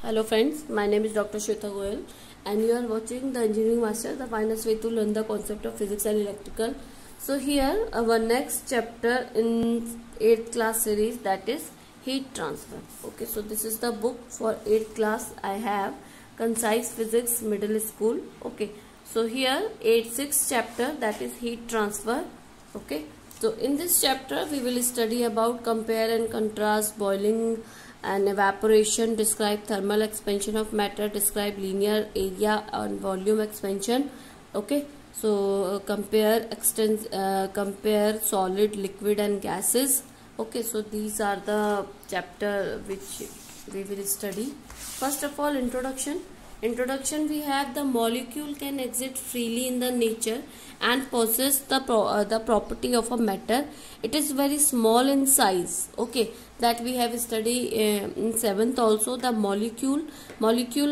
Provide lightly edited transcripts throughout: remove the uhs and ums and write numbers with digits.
Hello friends, my name is Dr. Shweta Goyal and you are watching the Engineering Master, the finest way to learn the concept of physics and electrical. So here our next chapter in 8th class series, that is heat transfer. Okay, so this is the book for 8th class. I have Concise Physics Middle School. Okay, so here 6th chapter, that is heat transfer. Okay, so in this chapter we will study about compare and contrast, boiling and evaporation, describe thermal expansion of matter, describe linear area and volume expansion. Okay, so compare solid, liquid and gases. Okay, so these are the chapter which we will study. First of all, introduction. We have the molecule can exist freely in the nature and possess the property of a matter. It is very small in size. Okay, that we have studied in 7th also. The molecule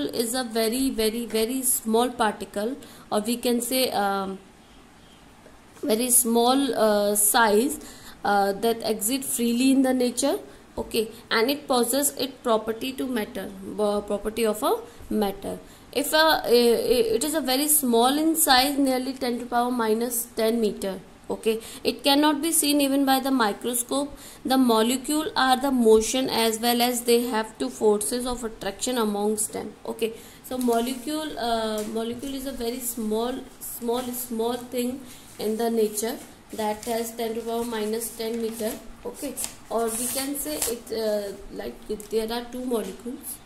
is a very small particle, or we can say very small size that exists freely in the nature. Okay, and it possesses its property to matter, property of a matter. If it is a very small in size, nearly 10 to power minus 10 meter. Okay, it cannot be seen even by the microscope. The molecule are the motion as well as they have two forces of attraction amongst them. Okay, so molecule is a very small thing in the nature that has 10 to power minus 10 meter. Okay, or we can say it like if there are two molecules,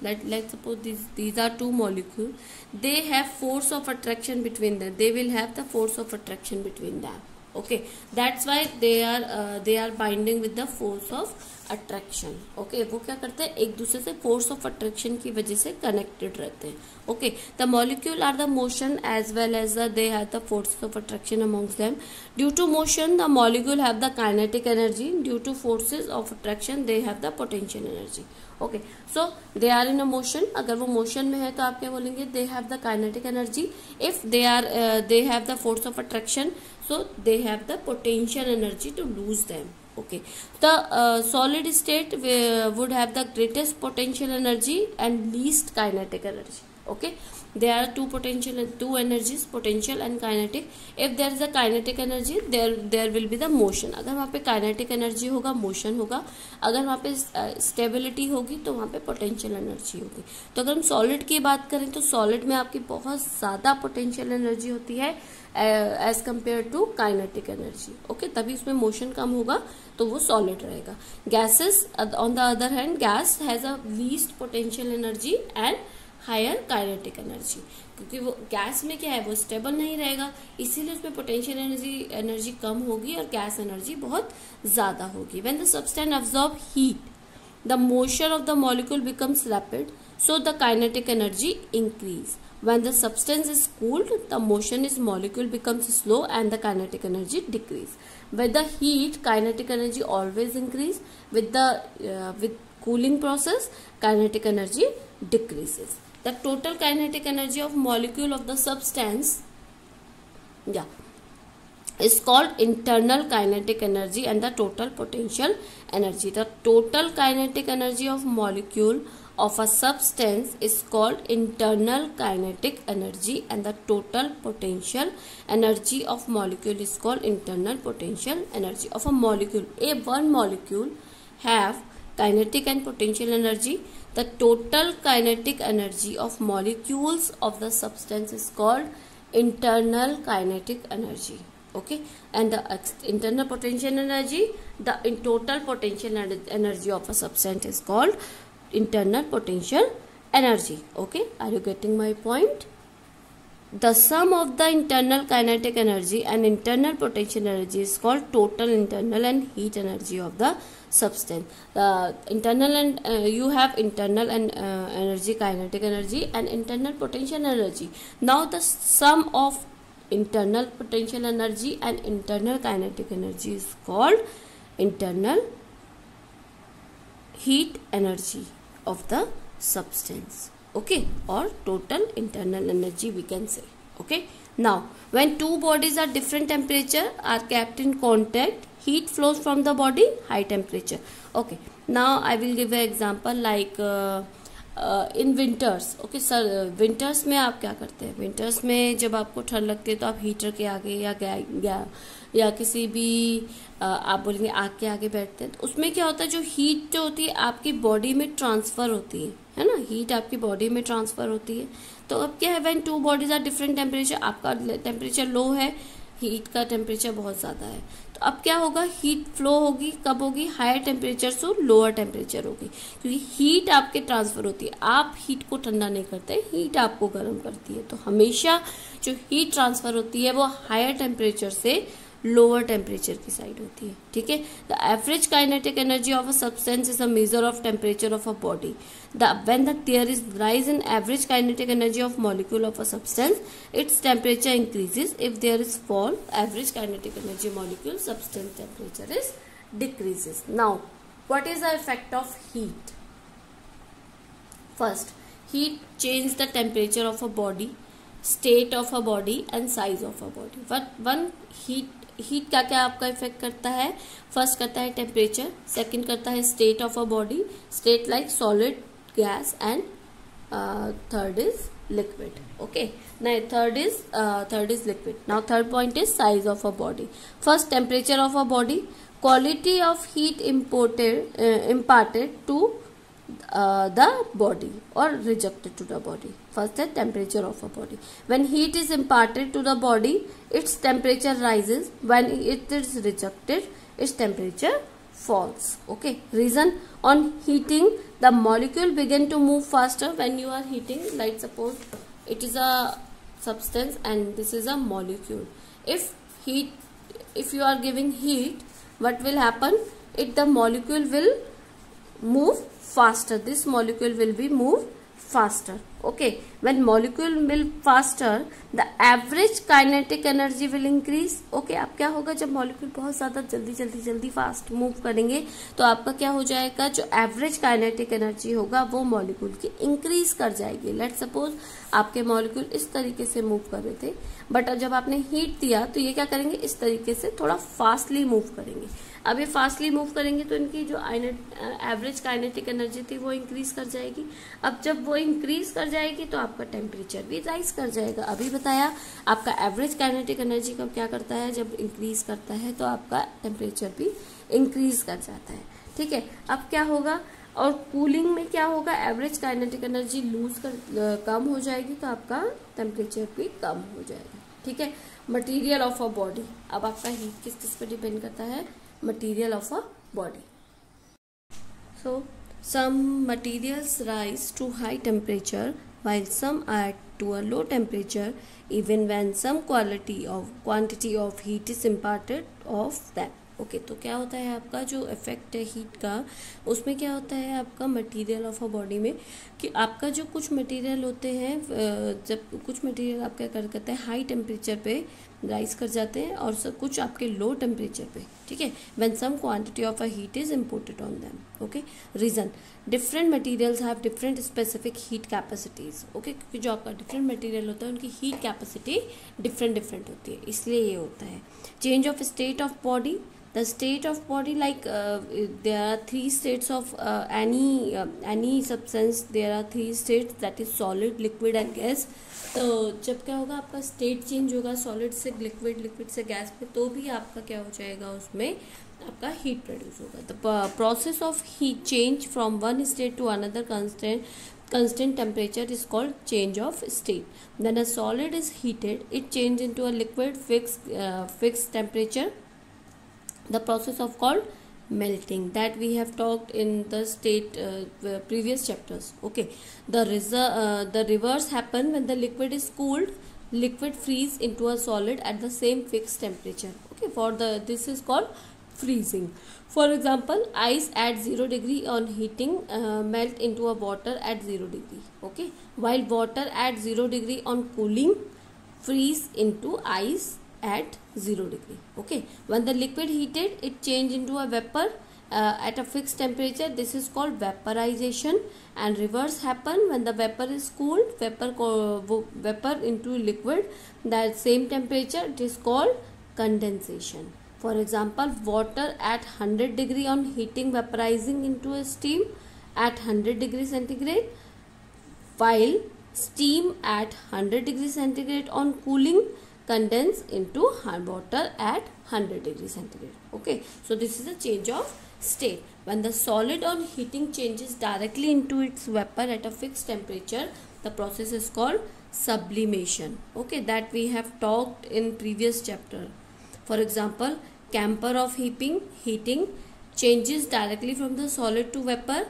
let's suppose these are two molecules, they have force of attraction between them. They will have the force of attraction between them. Okay, that's why they are binding with the force of attraction. Okay, वो क्या करते हैं, एक दूसरे से force of attraction की वजह से कनेक्टेड रहते हैं. Okay, the molecule are the motion as well as they have the force of attraction amongst them. Due to motion the molecule have the kinetic energy. Due to forces of attraction they have the potential energy. Okay, so they are in a motion. अगर वो motion में है तो आप क्या बोलेंगे, they have the kinetic energy. If they have the force of attraction, so they have the potential energy to lose them. Okay, the solid state would have the greatest potential energy and least kinetic energy. Okay, there are two energies, potential and kinetic. If there is a kinetic energy, there will be the motion. अगर वहाँ पे kinetic energy होगा, motion होगा. अगर वहाँ पे stability होगी तो वहाँ पे potential energy होगी. तो अगर हम solid की बात करें तो solid में आपकी बहुत ज़्यादा potential energy होती है as compare to kinetic energy. Okay, तभी उसमें मोशन कम होगा तो वो सॉलिड रहेगा. Gases on the other hand, gas has a least potential energy and higher kinetic energy. क्योंकि वो गैस में क्या है, वो स्टेबल नहीं रहेगा, इसीलिए उसमें पोटेंशियल एनर्जी कम होगी और गैस एनर्जी बहुत ज्यादा होगी. When the substance absorb heat, the motion of the molecule becomes rapid, so the kinetic energy increase. When the substance is cooled, the motion is molecule becomes slow and the kinetic energy decrease. With the heat, kinetic energy always increase. With cooling process, kinetic energy decreases. The total kinetic energy of molecule of the substance, is called internal kinetic energy and the total potential energy. The total kinetic energy of molecule of a substance is called internal kinetic energy and the total potential energy of molecule is called internal potential energy of a molecule. One molecule have kinetic and potential energy. The total kinetic energy of molecules of the substance is called internal kinetic energy. Okay, and the internal potential energy, the total potential energy of a substance is called internal potential energy. Okay, are you getting my point? The sum of the internal kinetic energy and internal potential energy is called total internal and heat energy of the substance. Internal and you have internal and energy, kinetic energy and internal potential energy. Now the sum of internal potential energy and internal kinetic energy is called internal heat energy of the substance. Okay, or total internal energy we can say. Okay, now when two bodies are different temperature are kept in contact, heat flows from the body, high temperature. Okay, now I will give an example like in winters, okay sir, winters में आप क्या करते हैं? Winters में जब आपको ठंड लगती है तो आप हीटर के आगे या किसी भी आप बोलेंगे आग के आगे बैठते हैं। तो उसमें क्या होता है, जो हीट जो होती है आपकी बॉडी में ट्रांसफर होती है ना, हीट आपकी बॉडी में ट्रांसफर होती है। तो अब क्या है, when two bodies are different temperature, आपका टेम्परेचर लो है, हीट का टेम्परेचर बहुत ज़्यादा है, तो अब क्या होगा, हीट फ्लो होगी, कब होगी, हायर टेम्परेचर से लोअर टेम्परेचर होगी, क्योंकि हीट आपके ट्रांसफर होती है। आप हीट को ठंडा नहीं करते, हीट आपको गर्म करती है। तो हमेशा जो हीट ट्रांसफर होती है वो हायर टेम्परेचर से लोअर टेम्परेचर की साइड होती है, ठीक है। The average kinetic energy of a substance is a measure of temperature of a body. When there is rise in average kinetic energy of molecule of a substance, its temperature increases. If there is fall, average kinetic energy molecule substance temperature is decreases. Now, what is the effect of heat? First, heat changes the temperature of a body, state of a body and size of a body. One heat का क्या आपका effect करता है? First करता है temperature, second करता है state of a body, state like solid, gas, and third is liquid. Okay, now third is liquid. Now third point is size of a body. First, temperature of a body, quality of heat imparted to the body or rejected to the body. First is temperature of a body. When heat is imparted to the body, its temperature rises. When it is rejected, its temperature falls. Okay, reason, on heating the molecule begin to move faster. When you are heating, like suppose it is a substance and this is a molecule. If you are giving heat, what will happen, the molecule will move faster, this molecule will be move faster. Okay, when molecule move faster, the average kinetic energy will increase. Okay, अब क्या होगा, जब molecule बहुत ज्यादा जल्दी fast move करेंगे तो आपका क्या हो जाएगा, जो एवरेज काइनेटिक एनर्जी होगा वो मॉलिक्यूल की इंक्रीज कर जाएगी। लेट सपोज आपके मॉलिक्यूल इस तरीके से मूव कर रहे थे, बट जब आपने हीट दिया तो ये क्या करेंगे, इस तरीके से थोड़ा फास्टली मूव करेंगे। अब ये फास्टली मूव करेंगे तो इनकी जो एवरेज काइनेटिक एनर्जी थी वो इंक्रीज कर जाएगी। अब जब वो इंक्रीज कर जाएगी तो आपका टेम्परेचर भी राइज कर जाएगा। अभी बताया आपका एवरेज काइनेटिक एनर्जी का क्या करता है, जब इंक्रीज करता है तो आपका टेम्परेचर भी इंक्रीज कर जाता है, ठीक है। अब क्या होगा, और कूलिंग में क्या होगा, एवरेज काइनेटिक एनर्जी कम हो जाएगी तो आपका टेम्परेचर भी कम हो जाएगा, ठीक है। मटेरियल ऑफ अ बॉडी, अब आपका हीट किस पे डिपेंड करता है, material of a body. So some materials rise to high temperature while some are to a low temperature, even when some quantity of heat is imparted of them. Okay तो क्या होता है आपका जो इफेक्ट है heat का, उसमें क्या होता है आपका मटेरियल ऑफ अ बॉडी में, कि आपका जो कुछ मटेरियल होते हैं, जब कुछ मटेरियल आप क्या करते हैं हाई टेम्परेचर पे राइज कर जाते हैं और कुछ आपके लो टेम्परेचर पे, ठीक है। When some quantity of a heat is imported on them. Okay, reason, different materials have different specific heat capacities. Okay, क्योंकि जो आपका डिफरेंट मटेरियल होता है उनकी हीट कैपेसिटी डिफरेंट होती है, इसलिए ये होता है। Change of state of body, the state of body, like there are three states of any substance, there are three states, that is solid, liquid and gas। तो जब क्या होगा आपका स्टेट चेंज होगा सॉलिड से लिक्विड, लिक्विड से gas में, तो भी आपका क्या हो जाएगा, उसमें आपका हीट प्रोड्यूस होगा। The process of heat change from one state to another constant temperature is called change of state. Then a solid is heated, it change into a liquid fixed temperature, the process of called melting, that we have talked in the previous chapters. Okay, the reverse happen when the liquid is cooled, liquid freeze into a solid at the same fixed temperature. Okay, this is called freezing. For example, ice at 0 degree on heating melt into a water at 0 degree. Okay, while water at 0 degree on cooling freeze into ice at 0 degree. Okay, when the liquid heated, it change into a vapor at a fixed temperature, this is called vaporization. And reverse happen when the vapor is cooled, vapor into liquid, that same temperature, it is called condensation. For example, water at 100 degree on heating vaporizing into a steam at 100 degree centigrade, while steam at 100 degree centigrade on cooling condense into water at 100 degree centigrade. Okay, so this is a change of state. When the solid on heating changes directly into its vapor at a fixed temperature, the process is called sublimation. Okay, that we have talked in previous chapter. For example, camphor of heating changes directly from the solid to vapor.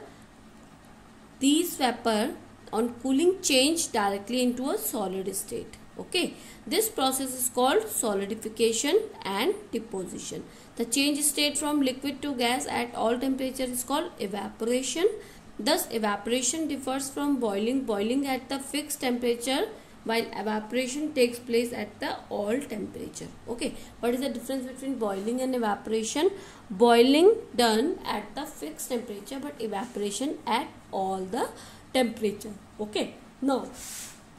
These vapor on cooling change directly into a solid state. Okay, this process is called solidification and deposition. The change state from liquid to gas at all temperature is called evaporation. Thus, evaporation differs from boiling. Boiling at the fixed temperature, while evaporation takes place at the all temperature. Okay, what is the difference between boiling and evaporation? Boiling done at the fixed temperature, but evaporation at all the temperature. Okay, now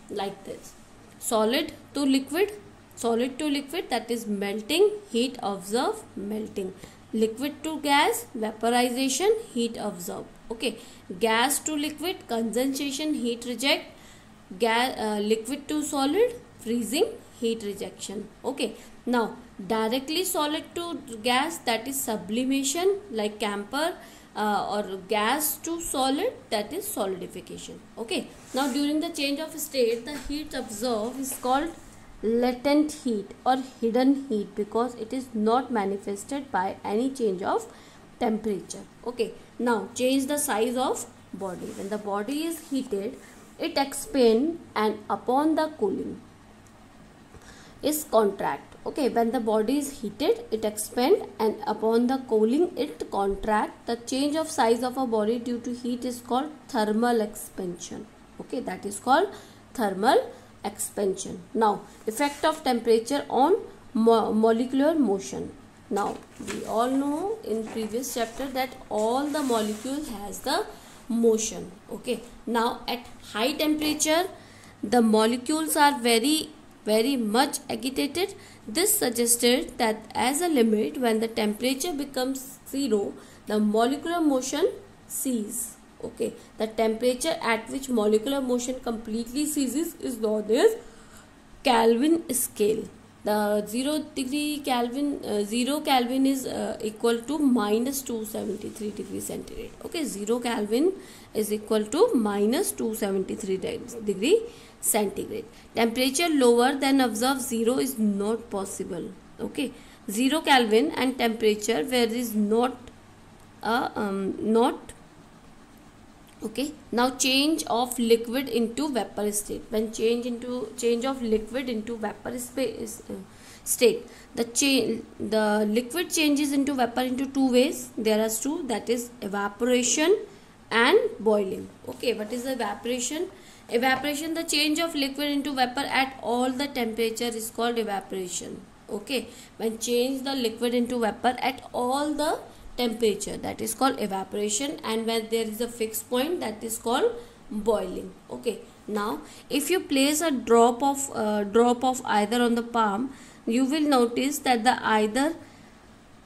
like this, solid to liquid, that is melting, heat observe, melting. Liquid to gas, vaporization, heat observe. Okay, gas to liquid, condensation, heat reject. Liquid to solid, freezing, heat rejection. Okay, now directly solid to gas, that is sublimation, like camphor, or gas to solid, that is solidification. Okay, now during the change of state, the heat observed is called latent heat or hidden heat, because it is not manifested by any change of temperature. Okay, now change the size of body. When the body is heated, it expand, and upon the cooling is contract. Okay, when the body is heated, it expand, and upon the cooling it contract. The change of size of a body due to heat is called thermal expansion. Okay, that is called thermal expansion. Now, effect of temperature on molecular motion. Now, we all know in previous chapter that all the molecule has the motion. Okay, now at high temperature, the molecules are very much agitated. This suggested that as a limit, when the temperature becomes 0, the molecular motion ceases. Okay, the temperature at which molecular motion completely ceases is known as Kelvin scale. The 0 Kelvin is equal to minus 273 degrees centigrade. Okay, 0 Kelvin is equal to minus 273 degree centigrade. Temperature lower than observed 0 is not possible. Okay, 0 Kelvin and temperature where is not okay. Now change of liquid into vapor state. When change of liquid into vapor state, the liquid changes into vapor into two ways. There are two, that is evaporation and boiling. Okay, what is evaporation? Evaporation, the change of liquid into vapor at all the temperature is called evaporation. Okay, when change the liquid into vapor at all the temperature, that is called evaporation, and when there is a fixed point, that is called boiling. Okay, now if you place a drop of either on the palm, you will notice that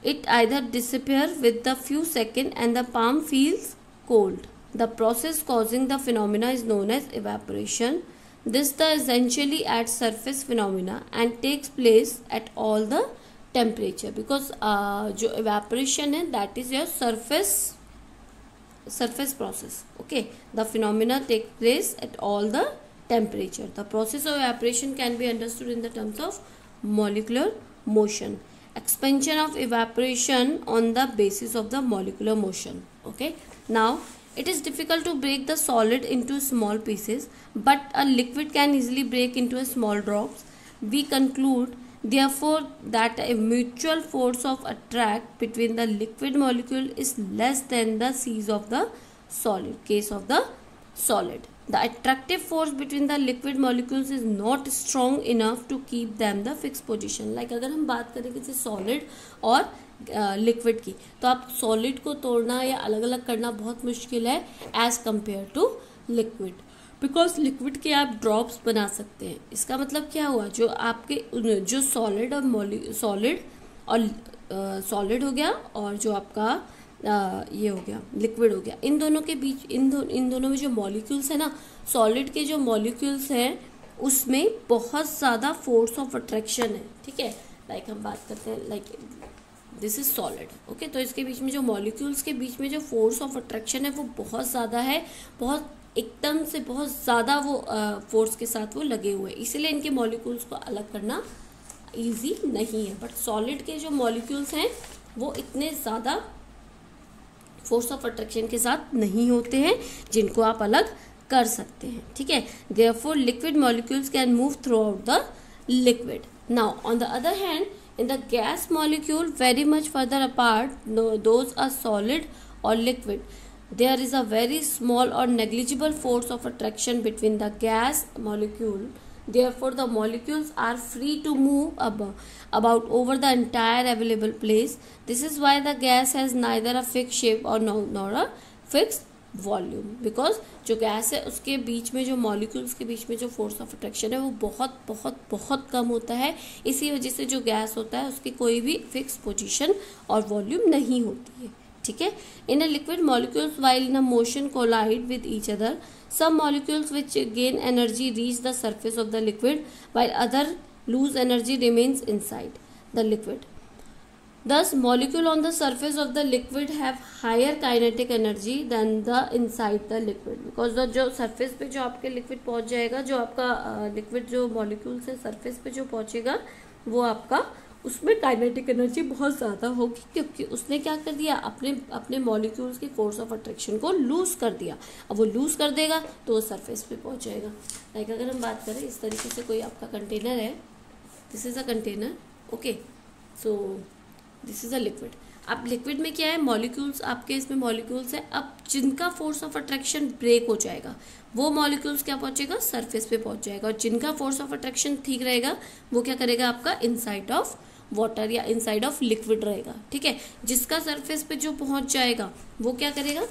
it either disappear with the few seconds and the palm feels cold. The process causing the phenomena is known as evaporation. This the essentially at surface phenomena and takes place at all the temperature, because जो evaporation है, that is your surface process. Okay, the phenomena take place at all the temperature. The process of evaporation can be understood in the terms of molecular motion. Expansion of evaporation on the basis of the molecular motion. Okay, now it is difficult to break the solid into small pieces, but a liquid can easily break into small drops. We conclude therefore that a mutual force of attract between the liquid molecule is less than the size of the solid. Case of the solid, the attractive force between the liquid molecules is not strong enough to keep them the fixed position. Like अगर हम बात करें किसी solid और liquid की, तो आप solid को तोड़ना या अलग अलग करना बहुत मुश्किल है as compare to liquid, because liquid के आप ड्रॉप्स बना सकते हैं. इसका मतलब क्या हुआ, जो आपके जो सॉलिड हो गया और जो आपका ये हो गया लिक्विड हो गया। इन दोनों के बीच इन दोनों में जो मॉलिक्यूल्स है ना, सॉलिड के जो मॉलिक्यूल्स हैं उसमें बहुत ज़्यादा फोर्स ऑफ अट्रैक्शन है, ठीक है। लाइक हम बात करते हैं like this is solid, okay. तो इसके बीच में जो मॉलिक्यूल्स के बीच में जो फोर्स ऑफ अट्रैक्शन है वो बहुत ज़्यादा है, बहुत एकदम से बहुत ज़्यादा वो फोर्स के साथ वो लगे हुए हैं, इसीलिए इनके मॉलिक्यूल्स को अलग करना इजी नहीं है। बट सॉलिड के जो मॉलिक्यूल्स हैं वो इतने ज़्यादा फोर्स ऑफ अट्रैक्शन के साथ नहीं होते हैं जिनको आप अलग कर सकते हैं, ठीक है। Therefore liquid molecules can move through out the liquid. Now on the other hand, in the gas molecule very much further apart, those are solid or liquid, there is a very small or negligible force of attraction between the gas molecule, therefore the molecules are free to move about over the entire available place. This is why the gas has neither a fixed shape or nor a fixed volume, because जो gas है उसके बीच में जो molecules के बीच में जो force of attraction है वो बहुत बहुत बहुत कम होता है। इसी वजह से जो गैस होता है उसकी कोई भी फिक्स पोजीशन और वॉल्यूम नहीं होती है, ठीक है। In a liquid molecules while in a motion collide with each other, some molecules which gain energy reach the surface of the liquid while other lose energy remains inside the liquid. Thus, molecule on the surface of the liquid have higher kinetic energy than the inside the liquid, because the जो surface पे जो आपके liquid पहुंच जाएगा, जो आपका liquid जो molecule से surface पे जो पहुंचेगा वो आपका उसमें काइनेटिक एनर्जी बहुत ज़्यादा होगी, क्योंकि उसने क्या कर दिया, अपने मॉलिक्यूल्स की फोर्स ऑफ अट्रैक्शन को लूज कर दिया। अब वो लूज कर देगा तो वो सरफेस पे पहुंच जाएगा। लाइक अगर हम बात करें इस तरीके से, कोई आपका कंटेनर है, this is a container, okay, so this is a liquid. अब लिक्विड में क्या है, मॉलिक्यूल्स आपके इसमें मॉलिक्यूल्स है, अब जिनका फोर्स ऑफ अट्रैक्शन ब्रेक हो जाएगा वो मॉलिक्यूल्स क्या पहुंचेगा, सरफेस पे पहुंच जाएगा, और जिनका फोर्स ऑफ अट्रैक्शन ठीक रहेगा वो क्या करेगा, आपका इनसाइड ऑफ वाटर या इनसाइड ऑफ लिक्विड रहेगा, ठीक है। जिसका सरफेस पे जो पहुंच जाएगा वो क्या करेगा,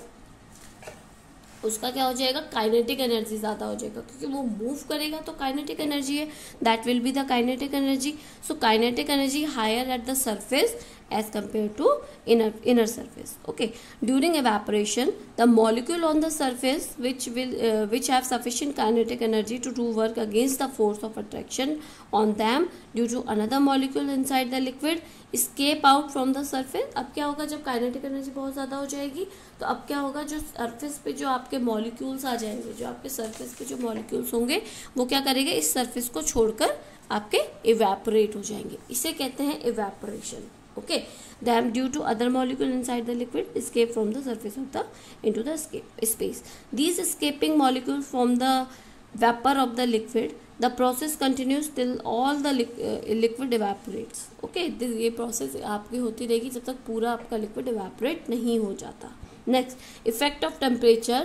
उसका क्या हो जाएगा, काइनेटिक एनर्जी ज़्यादा हो जाएगा, क्योंकि वो मूव करेगा तो काइनेटिक एनर्जी है, that will be the kinetic energy. So kinetic energy higher at the surface as compared to inner surface, okay. During evaporation, the molecule on the surface which have sufficient kinetic energy to do work against the force of attraction on them due to another molecule inside the liquid escape out from the surface। अब क्या होगा, जब kinetic energy बहुत ज़्यादा हो जाएगी तो अब क्या होगा, जो सरफेस पे जो आपके मॉलिक्यूल्स आ जाएंगे, जो आपके सरफेस पे जो मॉलिक्यूल्स होंगे वो क्या करेंगे, इस सरफेस को छोड़कर आपके इवेपोरेट हो जाएंगे, इसे कहते हैं evaporation, okay. Them due to other molecule inside the liquid escape from the surface of the into the space. These escaping molecules form the vapor of the liquid. The process continues till all the liquid evaporates, okay. ये process आपकी होती रहेगी जब तक पूरा आपका liquid evaporate नहीं हो जाता। Next, effect of temperature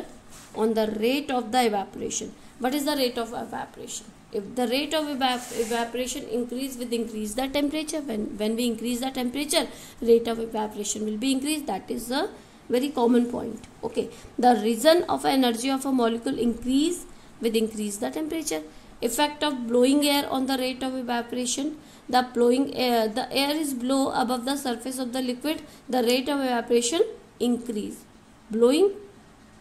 on the rate of the evaporation. What is the rate of evaporation? If the rate of evaporation increase with increase the temperature, when we increase the temperature, rate of evaporation will be increased. That is a very common point, okay. The reason of energy of a molecule increase with increase the temperature. Effect of blowing air on the rate of evaporation. The air is blow above the surface of the liquid, the rate of evaporation increase. Blowing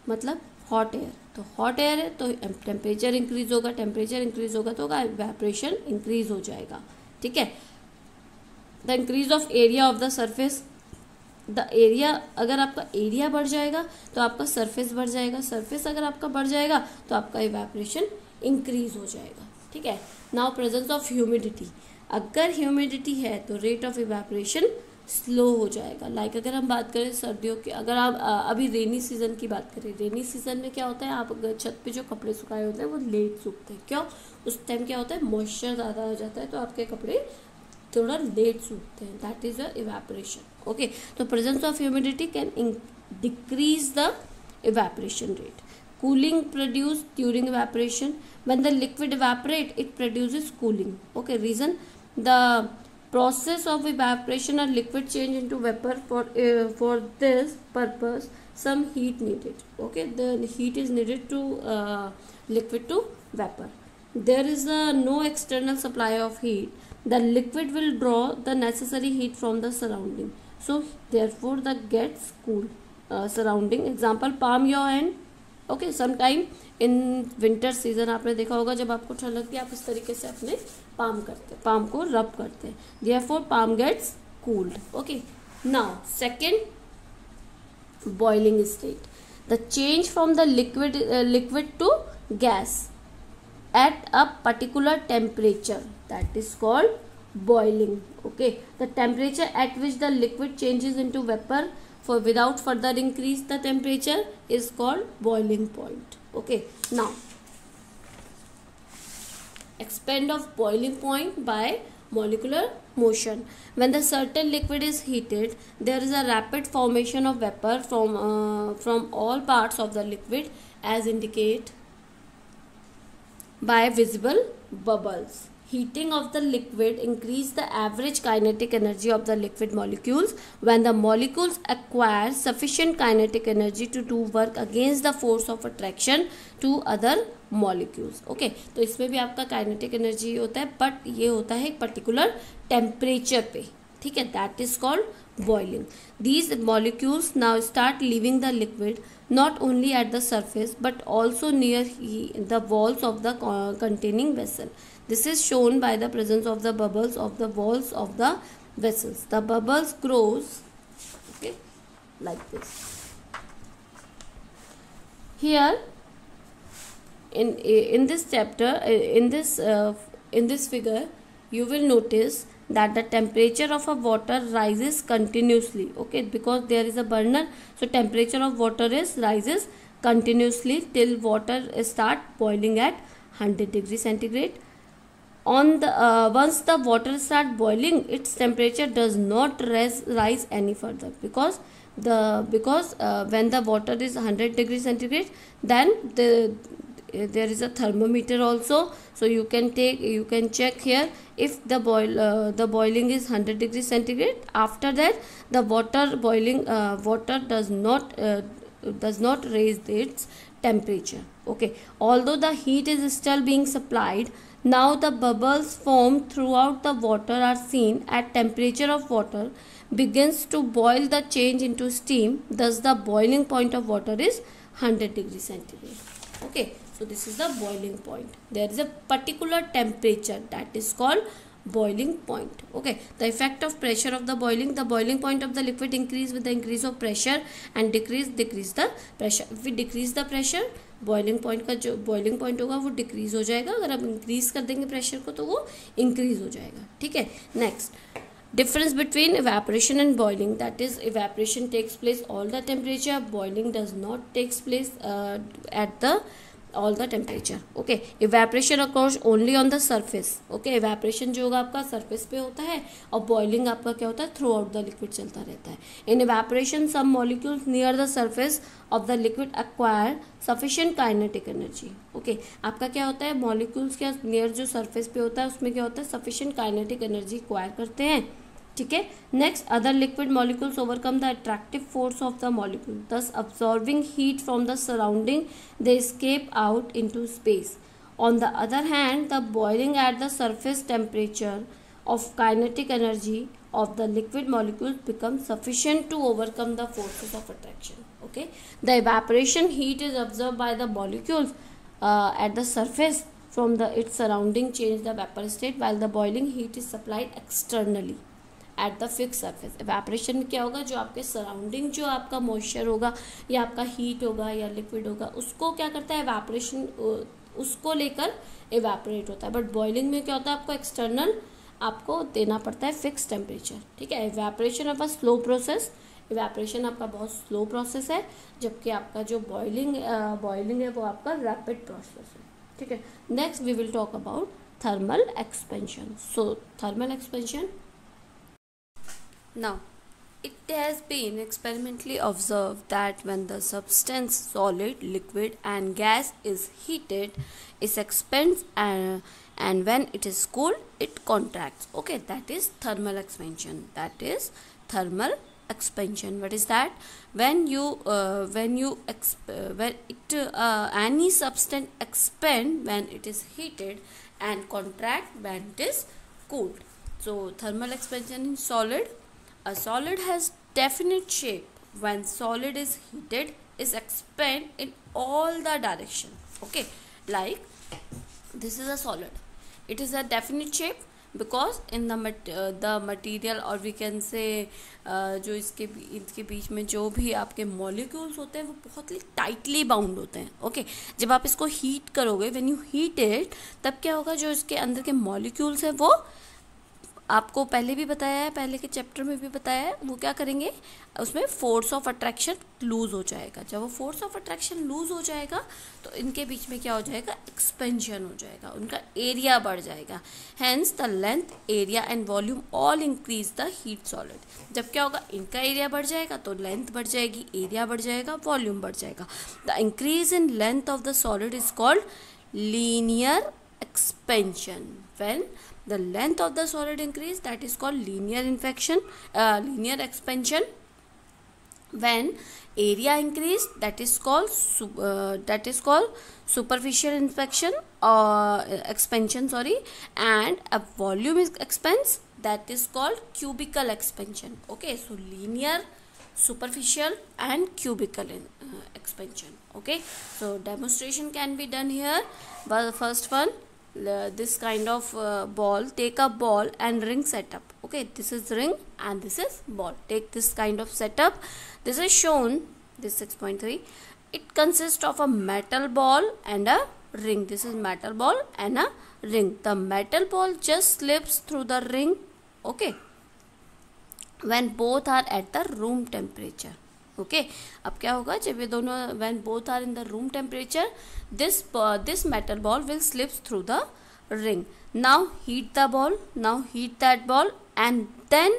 मतलब hot air, तो hot air है तो temperature increase होगा, temperature increase होगा तो evaporation increase हो जाएगा, ठीक है। The increase of area of the surface, the area, अगर आपका एरिया बढ़ जाएगा तो आपका सरफेस बढ़ जाएगा, सरफेस अगर आपका बढ़ जाएगा तो आपका इवेपोरेशन इंक्रीज हो जाएगा, ठीक है। नाउ प्रेजेंस ऑफ ह्यूमिडिटी, अगर ह्यूमिडिटी है तो रेट ऑफ इवेपोरेशन स्लो हो जाएगा। लाइक अगर हम बात करें सर्दियों की, अगर आप अभी रेनी सीजन की बात करें, रेनी सीजन में क्या होता है, आप छत पे जो कपड़े सुखाए होते हैं वो लेट सूखते हैं, क्यों, उस टाइम क्या होता है, मॉइस्चर ज़्यादा हो जाता है तो आपके कपड़े थोड़ा लेट सूखते हैं, that is the evaporation, okay. तो presence of humidity can decrease the evaporation rate. Cooling produce during evaporation, when the liquid evaporate it produces cooling, okay. Reason, the process of evaporation or liquid change into vapor, for this purpose some heat needed, okay. The heat is needed to liquid to vapor. There is no external supply of heat, the liquid will draw the necessary heat from the surrounding, so therefore the gets cool, surrounding. Example, palm your hand. Okay, sometime in winter season आपने देखा होगा जब आपको ठंड लगती है आप इस तरीके से अपने पाम को रब करते हैं. Therefore palm gets cooled. Okay, now second, boiling state, the change from the liquid to gas at a particular temperature, that is called boiling. Okay, the temperature at which the liquid changes into vapor for without further increase the temperature is called boiling point. Okay, now expand of boiling point by molecular motion. When the certain liquid is heated, there is a rapid formation of vapor from all parts of the liquid as indicated by visible bubbles. Heating of the liquid increase the average kinetic energy of the liquid molecules. When the molecules acquire sufficient kinetic energy to do work against the force of attraction to other molecules. Okay, तो इसमें भी आपका kinetic energy होता है, but ये होता है एक particular temperature पे. ठीक है, that is called boiling. These molecules now start leaving the liquid not only at the surface but also near the walls of the containing vessel. This is shown by the presence of the bubbles of the walls of the vessels. The bubbles grows, okay, like this. Here in this chapter, in this figure, you will notice that the temperature of a water rises continuously. Okay, because there is a burner, so temperature of water rises continuously till water start boiling at 100 degrees centigrade. Once the water start boiling, its temperature does not rise any further because when the water is 100 degrees centigrade, then there is a thermometer also, so you can check here if the boiling is 100 degrees centigrade. After that, the water does not raise its temperature. Okay, although the heat is still being supplied, now the bubbles formed throughout the water are seen at temperature of water begins to boil the change into steam. Thus the boiling point of water is 100 degrees centigrade. Okay, so this is the boiling point. There is a particular temperature that is called boiling point. Okay, the effect of pressure of the boiling point of the liquid increase with the increase of pressure and decrease the pressure. If we decrease the pressure, boiling point का जो boiling point होगा वो decrease हो जाएगा. अगर आप increase कर देंगे प्रेशर को तो वो इंक्रीज हो जाएगा. ठीक है, next, difference between evaporation and boiling, that is evaporation takes place all the temperature, boiling does not takes place at the all the temperature. Okay, evaporation occurs only on the surface. Okay, evaporation जो होगा आपका surface पे होता है और boiling आपका क्या होता है, throughout the liquid चलता रहता है. In evaporation some molecules near the surface of the liquid acquire sufficient kinetic energy. Okay, आपका क्या होता है, molecules क्या near जो surface पे होता है उसमें क्या होता है, sufficient kinetic energy acquire करते हैं. ठीक है, next, other liquid molecules overcome the attractive force of the molecule, thus absorbing heat from the surrounding, they escape out into space. On the other hand, the boiling at the surface temperature of kinetic energy of the liquid molecules becomes sufficient to overcome the forces of attraction. Okay, the evaporation heat is absorbed by the molecules at the surface from its surrounding change the vapor state, while the boiling heat is supplied externally at the fix surface. Evaporation में क्या होगा, जो आपके surrounding जो आपका moisture होगा या आपका हीट होगा या लिक्विड होगा उसको क्या करता है, एवेपोरेशन उसको लेकर एवेपोरेट होता है. बट बॉइलिंग में क्या होता है, आपको एक्सटर्नल आपको देना पड़ता है फिक्स टेम्परेचर. ठीक है, evaporation of a slow process, evaporation आपका बहुत स्लो प्रोसेस है, जबकि आपका जो बॉइलिंग है वो आपका रैपिड प्रोसेस है. ठीक है, next we will talk about thermal expansion. So thermal expansion, now it has been experimentally observed that when the substance, solid, liquid and gas is heated, it expands and when it is cooled it contracts. Okay, that is thermal expansion. What is that? When any substance expand when it is heated and contract when it is cooled. So thermal expansion in solid. A solid has definite shape. when solid is heated is expand in all the direction. Okay, like this is a solid, it is a definite shape because in the material or we can say जो इसके बीच में जो भी आपके molecules होते हैं वो बहुत ही टाइटली बाउंड होते हैं. ओके, जब आप इसको हीट करोगे, व्हेन यू हीट इट, तब क्या होगा, जो इसके अंदर के मॉलिक्यूल्स हैं वो आपको पहले भी बताया है, पहले के चैप्टर में भी बताया है, वो क्या करेंगे, उसमें फोर्स ऑफ अट्रैक्शन लूज हो जाएगा. जब वो फोर्स ऑफ अट्रैक्शन लूज हो जाएगा तो इनके बीच में क्या हो जाएगा, एक्सपेंशन हो जाएगा, उनका एरिया बढ़ जाएगा. Hence the length, area and volume all increase the heat solid. जब क्या होगा, इनका एरिया बढ़ जाएगा तो लेंथ बढ़ जाएगी, एरिया बढ़ जाएगा, वॉल्यूम बढ़ जाएगा. The increase in length of the solid is called linear expansion. When the length of the solid increase, that is called linear expansion. When area increase, that is called superficial expansion, and a volume is expands, that is called cubical expansion. Okay, so linear, superficial and cubical expansion. Okay, so demonstration can be done here. But the first one, this kind of ball, take a ball and ring setup. Okay, this is ring and this is ball. Take this kind of setup. This is shown, this 6.3. It consists of a metal ball and a ring. This is metal ball and a ring. The metal ball just slips through the ring. Okay, when both are at the room temperature. Okay, अब क्या होगा, जब ये दोनों when both are in the room temperature, this metal ball will slip through the ring. Now heat the ball, now heat that ball, and then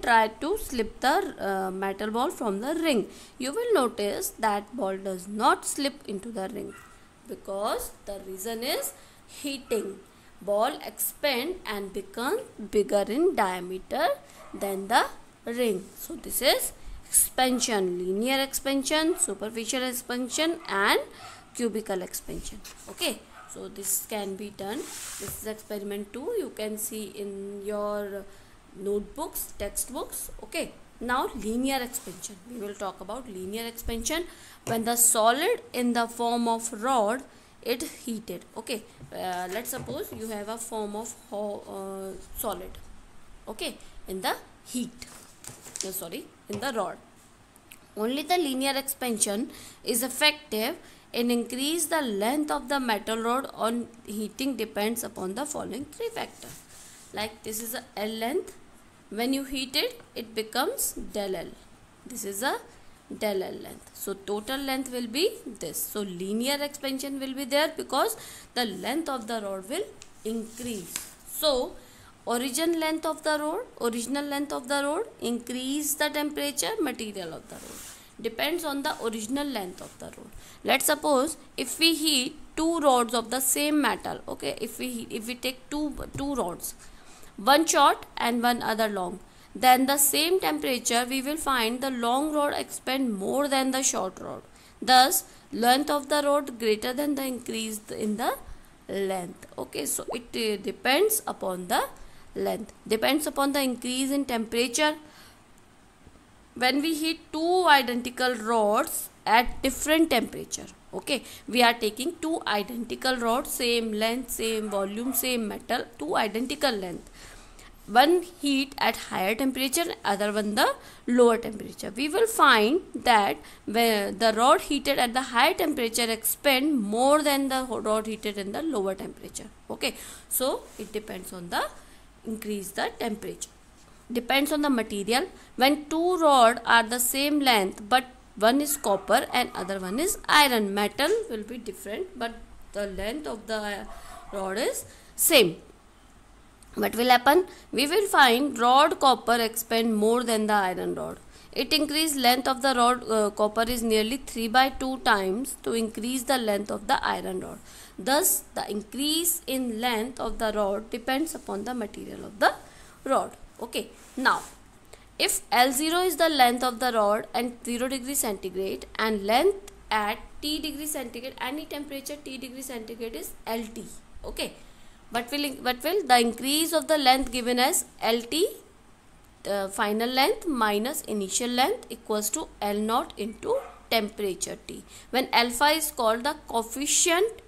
try to slip the metal ball from the ring. You will notice that ball does not slip into the ring because the reason is heating. Ball expand and become bigger in diameter than the ring. So this is expansion, linear expansion, superficial expansion and cubical expansion. Okay, so this can be done. This is experiment 2. You can see in your notebooks, textbooks. Okay, now linear expansion. We will talk about linear expansion. When the solid in the form of rod, it heated. Okay, let's suppose you have a form of solid. Okay, in the heat. In the rod. Only the linear expansion is effective in increase the length of the metal rod on heating depends upon the following three factors. Like this is a L length. When you heat it, it becomes del L. This is a del L length. So total length will be this. So linear expansion will be there because the length of the rod will increase. So original length of the rod increase the temperature, material of the rod depends on the original length of the rod. Let's suppose if we heat two rods of the same metal. Okay, if we take two rods, one short and one other long, then the same temperature we will find the long rod expand more than the short rod. Thus length of the rod greater than the increase in the length. Okay, so it depends upon the length, depends upon the increase in temperature. When we heat two identical rods at different temperature, okay, we are taking two identical rods, same length, same volume, same metal, two identical length. One heat at higher temperature, other one the lower temperature. We will find that when the rod heated at the higher temperature expand more than the rod heated in the lower temperature. Okay, so it depends on the increase the temperature. Depends on the material. When two rods are the same length but one is copper and other one is iron, metal will be different but the length of the rod is same. What will happen? We will find rod copper expand more than the iron rod. It increased length of the rod copper is nearly 3/2 times to increase the length of the iron rod. Thus, the increase in length of the rod depends upon the material of the rod. Okay, now if L0 is the length of the rod and 0 degree centigrade and length at T degree centigrade, any temperature T degree centigrade is LT. Okay, what will the increase of the length given as LT, final length minus initial length equals to L naught into temperature T, when alpha is called the coefficient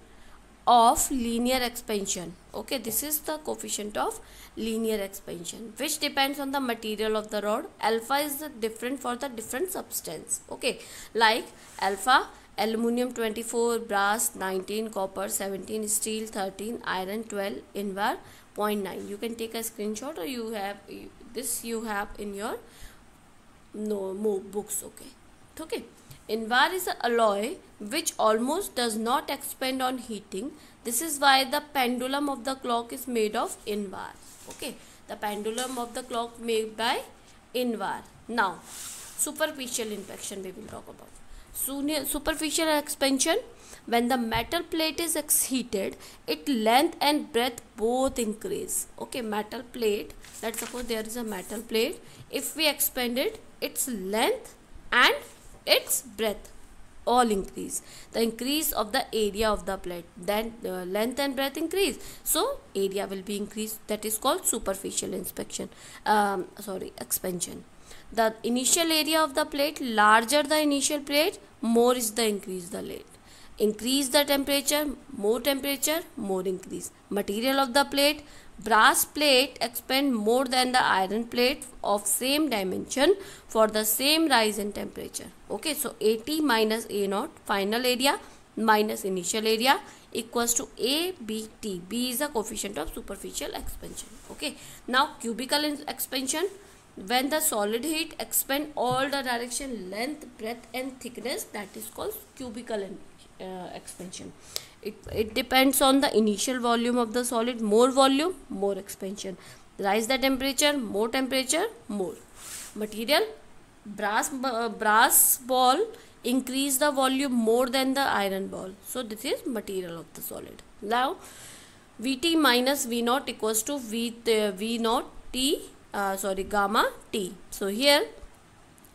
of linear expansion. Okay, this is the coefficient of linear expansion which depends on the material of the rod. Alpha is different for the different substance. Okay, like alpha aluminum 24, brass 19, copper 17, steel 13, iron 12, Invar 0.9. You can take a screenshot, or you have this in your books. Okay. Invar is an alloy which almost does not expand on heating. This is why the pendulum of the clock is made of Invar. Okay, the pendulum of the clock made by Invar. Now, superficial inspection we will talk about. Superficial expansion, when the metal plate is heated, its length and breadth both increase. Okay, metal plate, let's suppose there is a metal plate. If we expand it, its length and its breadth all increase. The increase of the area of the plate, then length and breadth increase, so area will be increased. That is called superficial expansion. The initial area of the plate, larger the initial plate, more is the increase the length. Increase the temperature, more increase. Material of the plate, brass plate expand more than the iron plate of same dimension for the same rise in temperature. Okay, so AT minus A naught, final area minus initial area, equals to ABT. B is the coefficient of superficial expansion. Okay, now cubical expansion, when the solid heat expand all the direction, length, breadth and thickness, that is called cubical expansion. It depends on the initial volume of the solid. More volume, more expansion. Rise the temperature, more material. Brass ball increase the volume more than the iron ball, so this is material of the solid. Now Vt minus V naught equals to V naught T gamma T. So here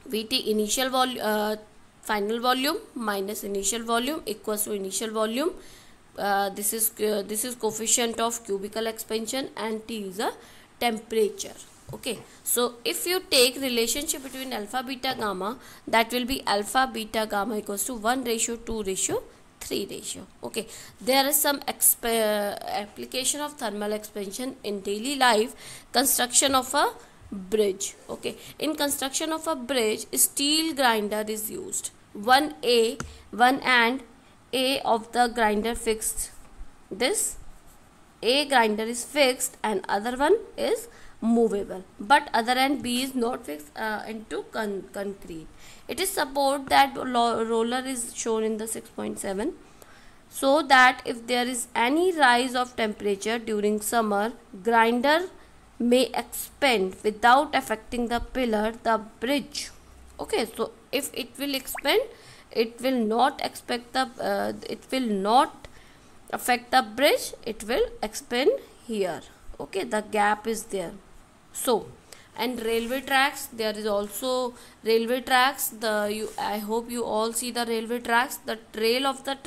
Vt initial volume, final volume minus initial volume equals to initial volume. This is coefficient of cubical expansion, and T is a temperature. Okay, so if you take relationship between alpha beta gamma, that will be alpha beta gamma equals to 1:2:3 ratio. Okay, there is some application of thermal expansion in daily life. Construction of a bridge. Okay, in construction of a bridge, steel grinder is used. One and A of the grinder fixed. This A grinder is fixed and other one is movable, but other end B is not fixed into concrete. It is support that roller is shown in the 6.7, so that if there is any rise of temperature during summer, grinder may expand without affecting the pillar, the bridge. Okay, so if it will expand, it will not affect the bridge, it will expand here. Okay, the gap is there. So, and railway tracks, there is also railway tracks. I hope you all see the railway tracks. The trail of the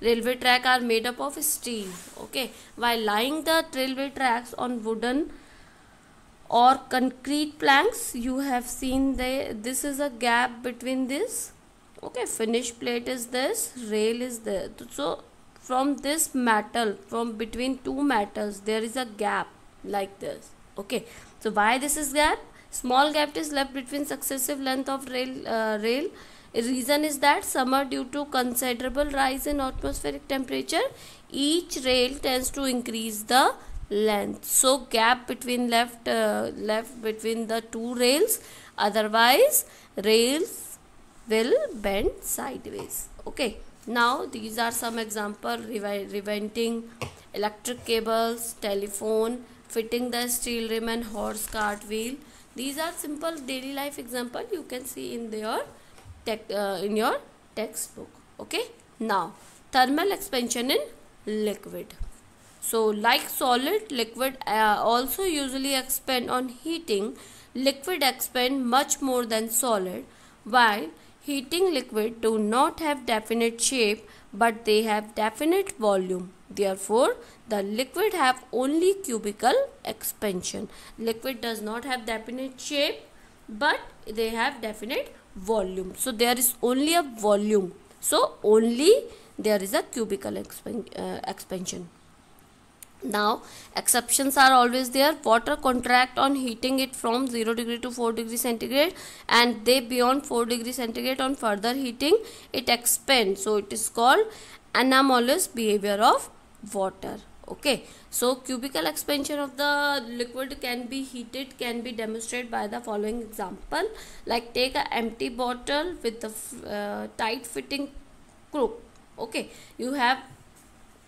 railway track are made up of steel. Okay, while lying the railway tracks on wooden or concrete planks, you have seen this is a gap between this. Okay, finished plate is this, rail is there. So from this metal, from between two metals, there is a gap like this. Okay, so why this is gap? Small gap is left between successive length of rail. Reason is that summer, due to considerable rise in atmospheric temperature, each rail tends to increase the length. So gap between left between the two rails. Otherwise, rails will bend sideways. Okay. Now these are some example: rewinding electric cables, telephone, fitting the steel rim and horse cart wheel. These are simple daily life example you can see in your textbook. Okay. Now thermal expansion in liquid. So like solid, liquid also usually expand on heating. Liquid expand much more than solid, while heating liquid do not have definite shape but they have definite volume. Therefore, the liquid have only cubical expansion. Liquid does not have definite shape, but they have definite volume. So there is only a volume. So only there is a cubical expansion. Now exceptions are always there. Water contract on heating it from 0 degree to 4 degree centigrade, and they beyond 4 degree centigrade on further heating it expands. So it is called anomalous behavior of water. Okay, so cubical expansion of the liquid can be heated, can be demonstrated by the following example. Like take an empty bottle with the tight fitting cork. Okay, you have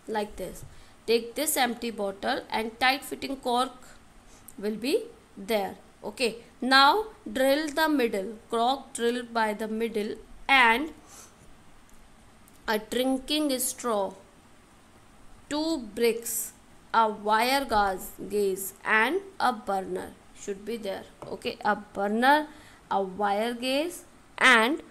like this. Take this empty bottle and tight fitting cork will be there. Okay, now drill the middle, cork drill by the middle, and a drinking straw, 2 bricks, a wire gauze and a burner should be there. Okay, a burner, a wire gauge and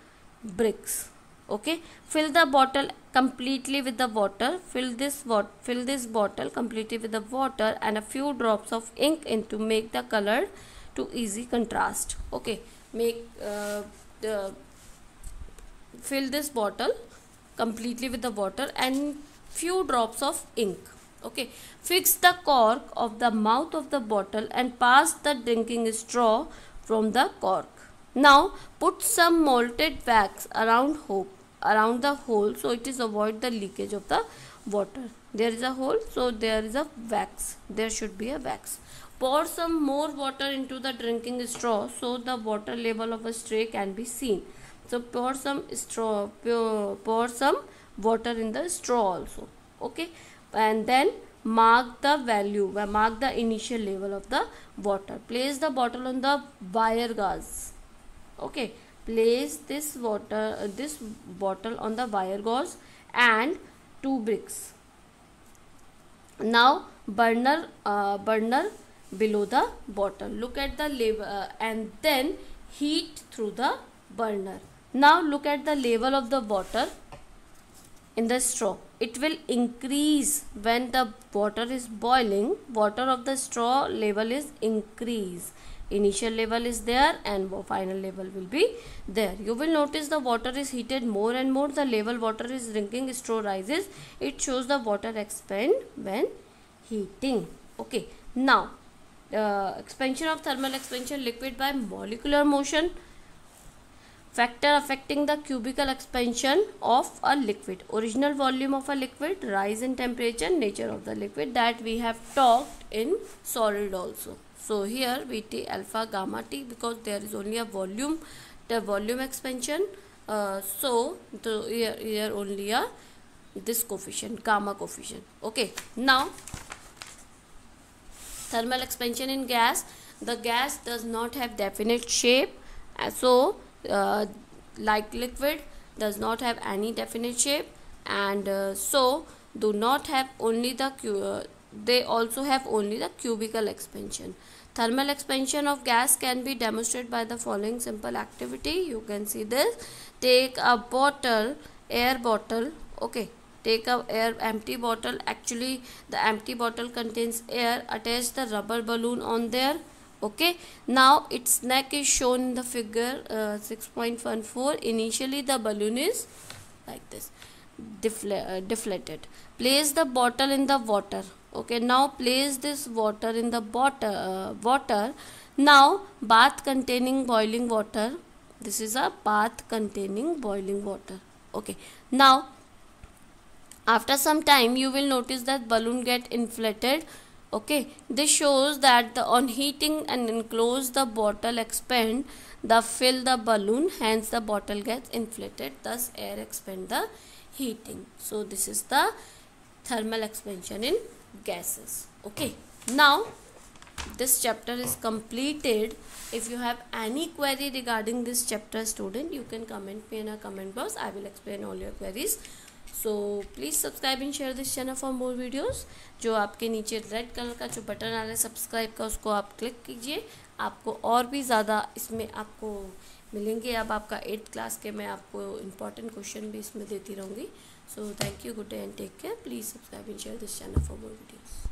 bricks. Okay, fill the bottle completely with the water. Fill this bottle completely with the water and a few drops of ink in to make the color to easy contrast. Okay, fill this bottle completely with the water and few drops of ink. Okay, fix the cork of the mouth of the bottle and pass the drinking straw from the cork. Now put some malted wax around the hole, so it is avoid the leakage of the water. There is a hole, so there is a wax, there should be a wax. Pour some more water into the drinking straw so the water level of a straw can be seen. So pour some water in the straw also. Okay, and then mark the initial level of the water. Place the bottle on the wire gauze. Okay, place this bottle on the wire gauze and 2 bricks. Now burner below the bottle. Look at the level and then heat through the burner. Now look at the level of the water in the straw. It will increase when the water is boiling. Water of the straw level is increase. Initial level is there and final level will be there. You will notice the water is heated more and more. The level water is drinking straw rises. It shows the water expand when heating. Okay, now expansion of thermal expansion liquid by molecular motion. Factor affecting the cubical expansion of a liquid. Original volume of a liquid, rise in temperature, nature of the liquid, that we have talked in solid also. So here we take alpha gamma T because there is only a volume, the volume expansion. So here only a this coefficient, gamma coefficient. Okay, now thermal expansion in gas. The gas does not have definite shape, so like liquid does not have any definite shape, and so do not have only the they also have only the cubical expansion. Thermal expansion of gas can be demonstrated by the following simple activity. You can see this. Take a bottle, air bottle. Okay, take a empty bottle. Actually the empty bottle contains air. Attach the rubber balloon on there. Okay, now its neck is shown in the figure 6.14. Initially the balloon is like this, deflated. Place the bottle in the water. Okay, now place this water in the water. Now bath containing boiling water. This is a bath containing boiling water. Okay, now after some time you will notice that balloon get inflated. Okay, this shows that on heating and enclose the bottle expand the fill the balloon, hence the bottle gets inflated, thus air expand the heating. So this is the thermal expansion in gases. Okay, now this chapter is completed. If you have any query regarding this chapter, student, you can comment me in a comment box. I will explain all your queries. So please subscribe and share this channel for more videos. जो आपके नीचे red colour का जो button आ रहा है subscribe का, उसको आप क्लिक कीजिए. आपको और भी ज़्यादा इसमें आपको मिलेंगे. अब आपका 8th क्लास के मैं आपको इम्पॉर्टेंट क्वेश्चन भी इसमें देती रहूँगी. So thank you, good day and take care. Please subscribe and share this channel for more videos.